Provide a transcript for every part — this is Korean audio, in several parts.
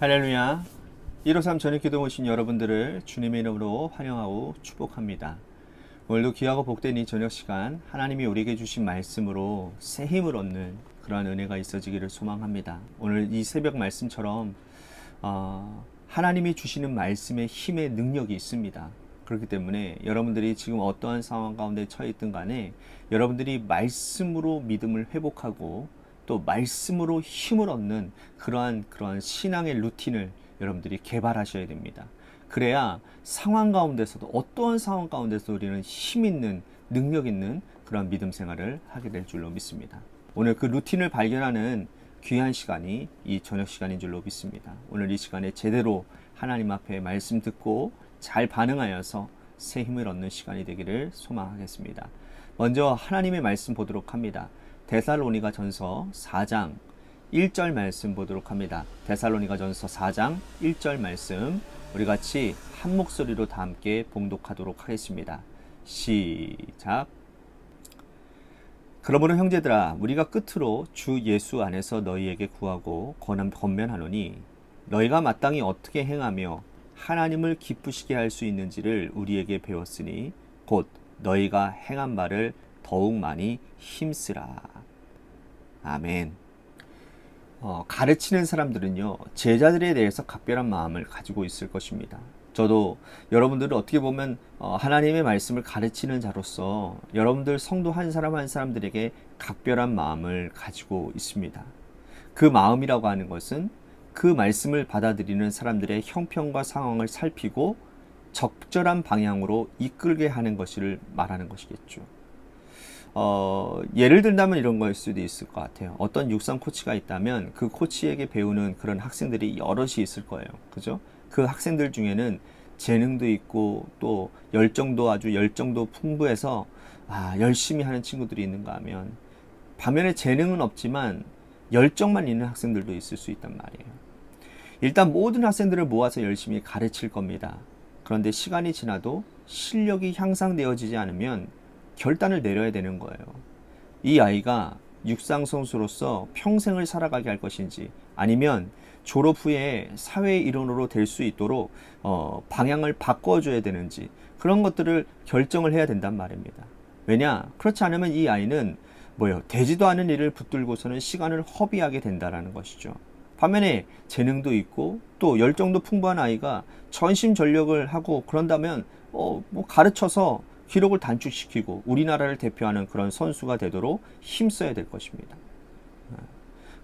할렐루야. 153 저녁 기도 오신 여러분들을 주님의 이름으로 환영하고 축복합니다. 오늘도 귀하고 복된 이 저녁 시간 하나님이 우리에게 주신 말씀으로 새 힘을 얻는 그러한 은혜가 있어지기를 소망합니다. 오늘 이 새벽 말씀처럼 하나님이 주시는 말씀의 힘의 능력이 있습니다. 그렇기 때문에 여러분들이 지금 어떠한 상황 가운데 처해 있든 간에 여러분들이 말씀으로 믿음을 회복하고 또 말씀으로 힘을 얻는 그러한 신앙의 루틴을 여러분들이 개발하셔야 됩니다. 그래야 상황 가운데서도 어떠한 상황 가운데서 우리는 힘 있는 능력 있는 그런 믿음 생활을 하게 될 줄로 믿습니다. 오늘 그 루틴을 발견하는 귀한 시간이 이 저녁 시간인 줄로 믿습니다. 오늘 이 시간에 제대로 하나님 앞에 말씀 듣고 잘 반응하여서 새 힘을 얻는 시간이 되기를 소망하겠습니다. 먼저 하나님의 말씀 보도록 합니다. 데살로니가 전서 4장 1절 말씀 보도록 합니다. 데살로니가 전서 4장 1절 말씀 우리 같이 한 목소리로 다 함께 봉독하도록 하겠습니다. 시작. 그러므로 형제들아 우리가 끝으로 주 예수 안에서 너희에게 구하고 권면하노니 너희가 마땅히 어떻게 행하며 하나님을 기쁘시게 할 수 있는지를 우리에게 배웠으니 곧 너희가 행한 바를 더욱 많이 힘쓰라. 아멘. 가르치는 사람들은요, 제자들에 대해서 각별한 마음을 가지고 있을 것입니다. 저도 여러분들을 어떻게 보면 하나님의 말씀을 가르치는 자로서 여러분들 성도 한 사람 한 사람들에게 각별한 마음을 가지고 있습니다. 그 마음이라고 하는 것은 그 말씀을 받아들이는 사람들의 형편과 상황을 살피고 적절한 방향으로 이끌게 하는 것을 말하는 것이겠죠. 예를 들자면 이런 거일 수도 있을 것 같아요. 어떤 육상 코치가 있다면 그 코치에게 배우는 그런 학생들이 여럿이 있을 거예요. 그죠? 그 학생들 중에는 재능도 있고 또 아주 열정도 풍부해서 열심히 하는 친구들이 있는가 하면 반면에 재능은 없지만 열정만 있는 학생들도 있을 수 있단 말이에요. 일단 모든 학생들을 모아서 열심히 가르칠 겁니다. 그런데 시간이 지나도 실력이 향상되어지지 않으면 결단을 내려야 되는 거예요. 이 아이가 육상 선수로서 평생을 살아가게 할 것인지 아니면 졸업 후에 사회의 일원으로 될 수 있도록 방향을 바꿔줘야 되는지 그런 것들을 결정을 해야 된단 말입니다. 왜냐? 그렇지 않으면 이 아이는 되지도 않은 일을 붙들고서는 시간을 허비하게 된다는 것이죠. 반면에 재능도 있고 또 열정도 풍부한 아이가 전심전력을 하고 그런다면 가르쳐서 기록을 단축시키고 우리나라를 대표하는 그런 선수가 되도록 힘써야 될 것입니다.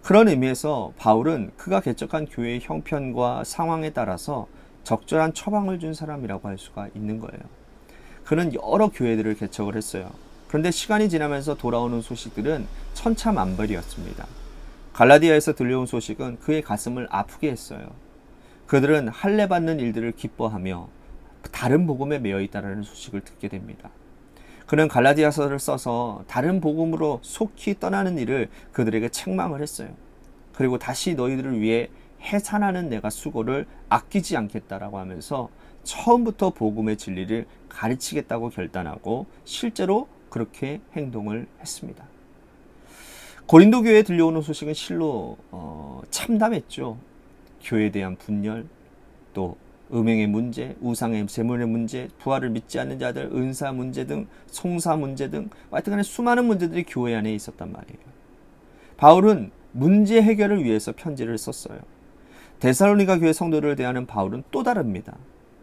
그런 의미에서 바울은 그가 개척한 교회의 형편과 상황에 따라서 적절한 처방을 준 사람이라고 할 수가 있는 거예요. 그는 여러 교회들을 개척을 했어요. 그런데 시간이 지나면서 돌아오는 소식들은 천차만별이었습니다. 갈라디아에서 들려온 소식은 그의 가슴을 아프게 했어요. 그들은 할례받는 일들을 기뻐하며 다른 복음에 매여 있다는 소식을 듣게 됩니다. 그는 갈라디아서를 써서 다른 복음으로 속히 떠나는 일을 그들에게 책망을 했어요. 그리고 다시 너희들을 위해 해산하는 내가 수고를 아끼지 않겠다라고 하면서 처음부터 복음의 진리를 가르치겠다고 결단하고 실제로 그렇게 행동을 했습니다. 고린도 교회에 들려오는 소식은 실로 참담했죠. 교회에 대한 분열, 또 음행의 문제, 우상의 제물의 문제, 부활을 믿지 않는 자들, 은사 문제 등, 송사 문제 등 하여튼간에 수많은 문제들이 교회 안에 있었단 말이에요. 바울은 문제 해결을 위해서 편지를 썼어요. 데살로니가 교회 성도를 대하는 바울은 또 다릅니다.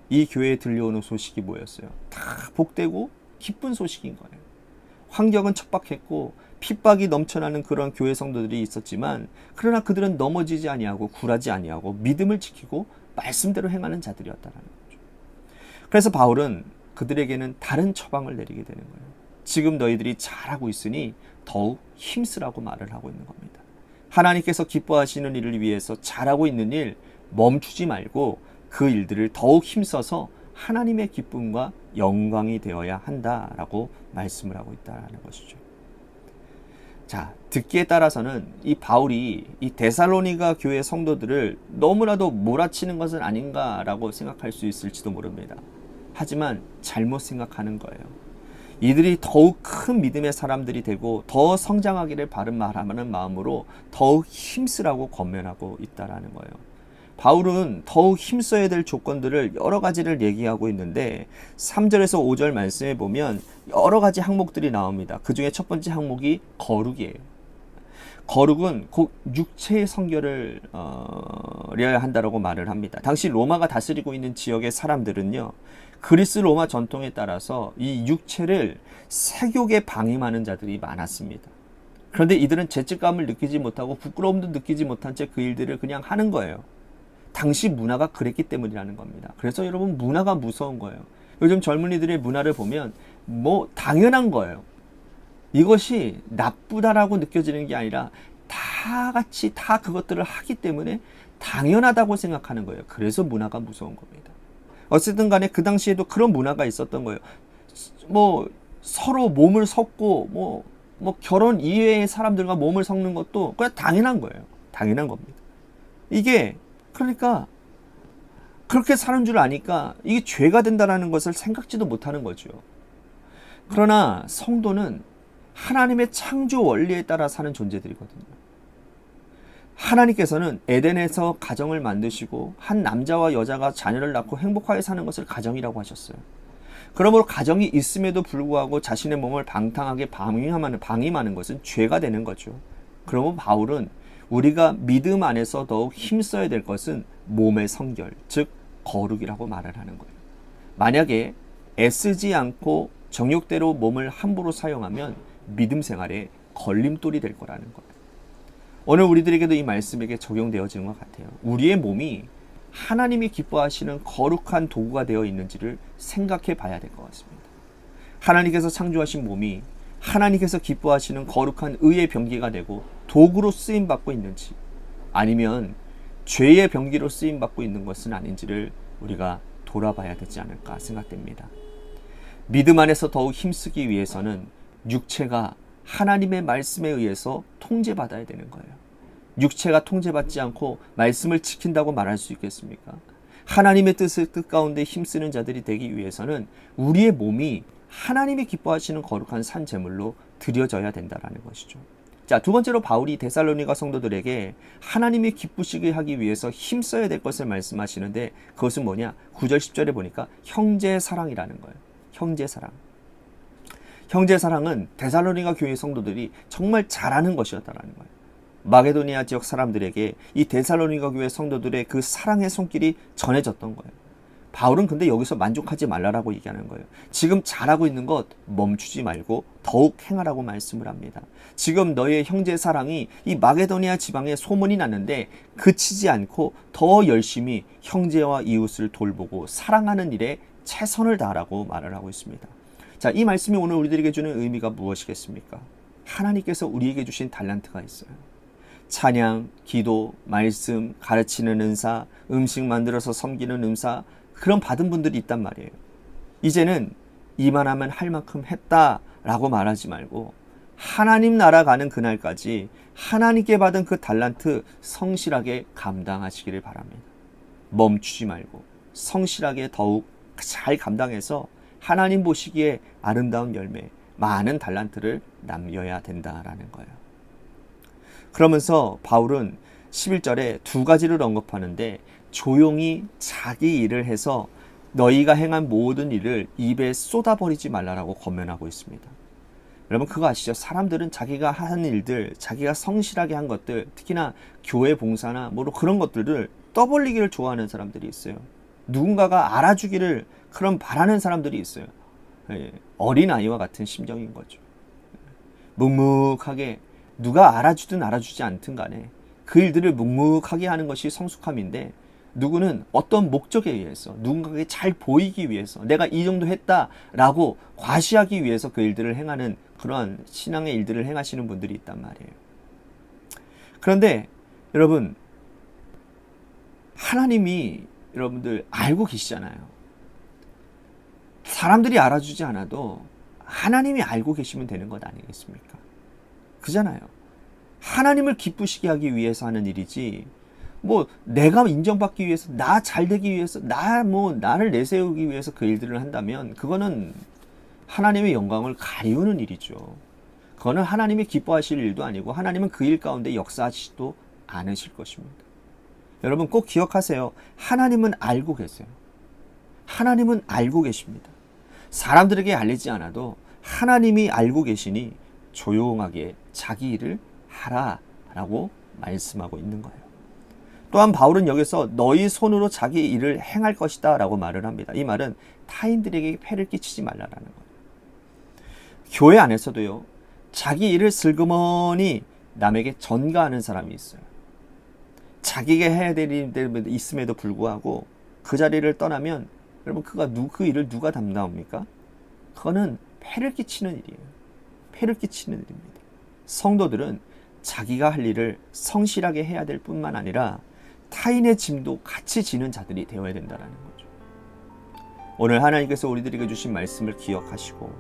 이 교회에 들려오는 소식이 뭐였어요? 다 복되고 기쁜 소식인 거예요. 환경은 척박했고 핍박이 넘쳐나는 그런 교회 성도들이 있었지만 그러나 그들은 넘어지지 아니하고 굴하지 아니하고 믿음을 지키고 말씀대로 행하는 자들이었다는 거죠. 그래서 바울은 그들에게는 다른 처방을 내리게 되는 거예요. 지금 너희들이 잘하고 있으니 더욱 힘쓰라고 말을 하고 있는 겁니다. 하나님께서 기뻐하시는 일을 위해서 잘하고 있는 일 멈추지 말고 그 일들을 더욱 힘써서 하나님의 기쁨과 영광이 되어야 한다라고 말씀을 하고 있다는 것이죠. 자, 듣기에 따라서는 이 바울이 이 데살로니가 교회 성도들을 너무나도 몰아치는 것은 아닌가라고 생각할 수 있을지도 모릅니다. 하지만 잘못 생각하는 거예요. 이들이 더욱 큰 믿음의 사람들이 되고 더 성장하기를 바라는 마음으로 더욱 힘쓰라고 권면하고 있다라는 거예요. 바울은 더욱 힘써야 될 조건들을 여러 가지를 얘기하고 있는데 3절에서 5절 말씀에 보면 여러 가지 항목들이 나옵니다. 그 중에 첫 번째 항목이 거룩이에요. 거룩은 곧 육체의 성결을 려야 한다라고 말을 합니다. 당시 로마가 다스리고 있는 지역의 사람들은요, 그리스 로마 전통에 따라서 이 육체를 색욕에 방임하는 자들이 많았습니다. 그런데 이들은 죄책감을 느끼지 못하고 부끄러움도 느끼지 못한 채 그 일들을 그냥 하는 거예요. 당시 문화가 그랬기 때문이라는 겁니다. 그래서 여러분, 문화가 무서운 거예요. 요즘 젊은이들의 문화를 보면 뭐 당연한 거예요. 이것이 나쁘다라고 느껴지는 게 아니라 다 같이 다 그것들을 하기 때문에 당연하다고 생각하는 거예요. 그래서 문화가 무서운 겁니다. 어쨌든 간에 그 당시에도 그런 문화가 있었던 거예요. 뭐 서로 몸을 섞고 뭐 결혼 이외의 사람들과 몸을 섞는 것도 그냥 당연한 거예요. 당연한 겁니다. 이게 그러니까 그렇게 사는 줄 아니까 이게 죄가 된다는 것을 생각지도 못하는 거죠. 그러나 성도는 하나님의 창조 원리에 따라 사는 존재들이거든요. 하나님께서는 에덴에서 가정을 만드시고 한 남자와 여자가 자녀를 낳고 행복하게 사는 것을 가정이라고 하셨어요. 그러므로 가정이 있음에도 불구하고 자신의 몸을 방탕하게 방임하는 것은 죄가 되는 거죠. 그러면 바울은 우리가 믿음 안에서 더욱 힘써야 될 것은 몸의 성결, 즉 거룩이라고 말을 하는 거예요. 만약에 애쓰지 않고 정욕대로 몸을 함부로 사용하면 믿음 생활에 걸림돌이 될 거라는 거예요. 오늘 우리들에게도 이 말씀에게 적용되어지는 것 같아요. 우리의 몸이 하나님이 기뻐하시는 거룩한 도구가 되어 있는지를 생각해 봐야 될 것 같습니다. 하나님께서 창조하신 몸이 하나님께서 기뻐하시는 거룩한 의의 병기가 되고 도구로 쓰임받고 있는지, 아니면 죄의 병기로 쓰임받고 있는 것은 아닌지를 우리가 돌아봐야 되지 않을까 생각됩니다. 믿음 안에서 더욱 힘쓰기 위해서는 육체가 하나님의 말씀에 의해서 통제받아야 되는 거예요. 육체가 통제받지 않고 말씀을 지킨다고 말할 수 있겠습니까? 하나님의 뜻 가운데 힘쓰는 자들이 되기 위해서는 우리의 몸이 하나님이 기뻐하시는 거룩한 산 제물로 드려져야 된다는 것이죠. 자, 두 번째로 바울이 데살로니가 성도들에게 하나님이 기쁘시게 하기 위해서 힘써야 될 것을 말씀하시는데, 그것은 뭐냐? 9절 10절에 보니까 형제 사랑이라는 거예요. 형제 사랑. 형제 사랑은 데살로니가 교회 성도들이 정말 잘하는 것이었다는 거예요. 마게도니아 지역 사람들에게 이 데살로니가 교회 성도들의 그 사랑의 손길이 전해졌던 거예요. 바울은 근데 여기서 만족하지 말라라고 얘기하는 거예요. 지금 잘하고 있는 것 멈추지 말고 더욱 행하라고 말씀을 합니다. 지금 너의 형제 사랑이 이 마게도니아 지방에 소문이 났는데 그치지 않고 더 열심히 형제와 이웃을 돌보고 사랑하는 일에 최선을 다하라고 말을 하고 있습니다. 자, 이 말씀이 오늘 우리들에게 주는 의미가 무엇이겠습니까? 하나님께서 우리에게 주신 달란트가 있어요. 찬양, 기도, 말씀, 가르치는 은사, 음식 만들어서 섬기는 은사, 그런 받은 분들이 있단 말이에요. 이제는 이만하면 할 만큼 했다라고 말하지 말고 하나님 나라 가는 그날까지 하나님께 받은 그 달란트 성실하게 감당하시기를 바랍니다. 멈추지 말고 성실하게 더욱 잘 감당해서 하나님 보시기에 아름다운 열매, 많은 달란트를 남겨야 된다라는 거예요. 그러면서 바울은 11절에 두 가지를 언급하는데, 조용히 자기 일을 해서 너희가 행한 모든 일을 입에 쏟아버리지 말라라고 권면하고 있습니다. 여러분 그거 아시죠? 사람들은 자기가 한 일들, 자기가 성실하게 한 것들, 특히나 교회 봉사나 뭐 그런 것들을 떠벌리기를 좋아하는 사람들이 있어요. 누군가가 알아주기를 그런 바라는 사람들이 있어요. 어린아이와 같은 심정인 거죠. 묵묵하게 누가 알아주든 알아주지 않든 간에 그 일들을 묵묵하게 하는 것이 성숙함인데, 누구는 어떤 목적에 의해서 누군가에게 잘 보이기 위해서 내가 이 정도 했다라고 과시하기 위해서 그 일들을 행하는 그러한 신앙의 일들을 행하시는 분들이 있단 말이에요. 그런데 여러분, 하나님이 여러분들 알고 계시잖아요. 사람들이 알아주지 않아도 하나님이 알고 계시면 되는 것 아니겠습니까? 그잖아요. 하나님을 기쁘시게 하기 위해서 하는 일이지, 뭐 내가 인정받기 위해서, 나 잘되기 위해서, 나를 내세우기 위해서 그 일들을 한다면 그거는 하나님의 영광을 가리우는 일이죠. 그거는 하나님이 기뻐하실 일도 아니고 하나님은 그 일 가운데 역사하시지도 않으실 것입니다. 여러분 꼭 기억하세요. 하나님은 알고 계세요. 하나님은 알고 계십니다. 사람들에게 알리지 않아도 하나님이 알고 계시니 조용하게 자기 일을 하라라고 말씀하고 있는 거예요. 또한 바울은 여기서 너희 손으로 자기 일을 행할 것이다 라고 말을 합니다. 이 말은 타인들에게 폐를 끼치지 말라라는 거예요. 교회 안에서도요, 자기 일을 슬그머니 남에게 전가하는 사람이 있어요. 자기가 해야 될 일이 있음에도 불구하고 그 자리를 떠나면 여러분 그 일을 누가 담당합니까? 그거는 폐를 끼치는 일이에요. 폐를 끼치는 일입니다. 성도들은 자기가 할 일을 성실하게 해야 될 뿐만 아니라 타인의 짐도 같이 지는 자들이 되어야 된다는 거죠. 오늘 하나님께서 우리들에게 주신 말씀을 기억하시고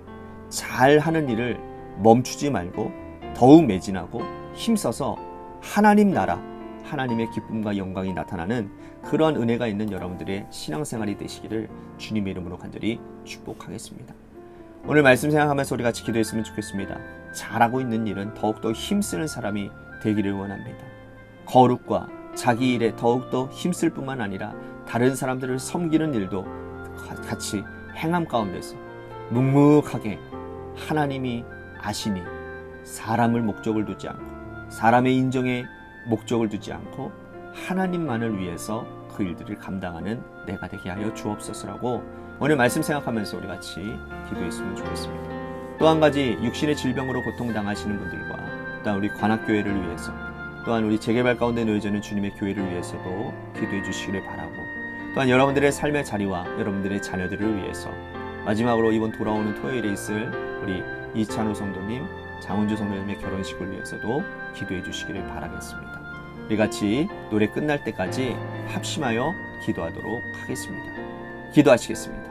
잘하는 일을 멈추지 말고 더욱 매진하고 힘써서 하나님 나라, 하나님의 기쁨과 영광이 나타나는 그러한 은혜가 있는 여러분들의 신앙생활이 되시기를 주님의 이름으로 간절히 축복하겠습니다. 오늘 말씀 생각하면서 우리 같이 기도했으면 좋겠습니다. 잘하고 있는 일은 더욱더 힘쓰는 사람이 되기를 원합니다. 거룩과 자기 일에 더욱더 힘쓸 뿐만 아니라 다른 사람들을 섬기는 일도 같이 행함 가운데서 묵묵하게 하나님이 아시니 사람을 목적을 두지 않고 사람의 인정에 목적을 두지 않고 하나님만을 위해서 그 일들을 감당하는 내가 되게 하여 주옵소서라고 오늘 말씀 생각하면서 우리 같이 기도했으면 좋겠습니다. 또 한 가지 육신의 질병으로 고통당하시는 분들과 또한 우리 관악교회를 위해서 또한 우리 재개발 가운데 놓여져 있는 주님의 교회를 위해서도 기도해 주시기를 바라고 또한 여러분들의 삶의 자리와 여러분들의 자녀들을 위해서 마지막으로 이번 돌아오는 토요일에 있을 우리 이찬호 성도님, 장은주 성도님의 결혼식을 위해서도 기도해 주시기를 바라겠습니다. 우리 같이 노래 끝날 때까지 합심하여 기도하도록 하겠습니다. 기도하시겠습니다.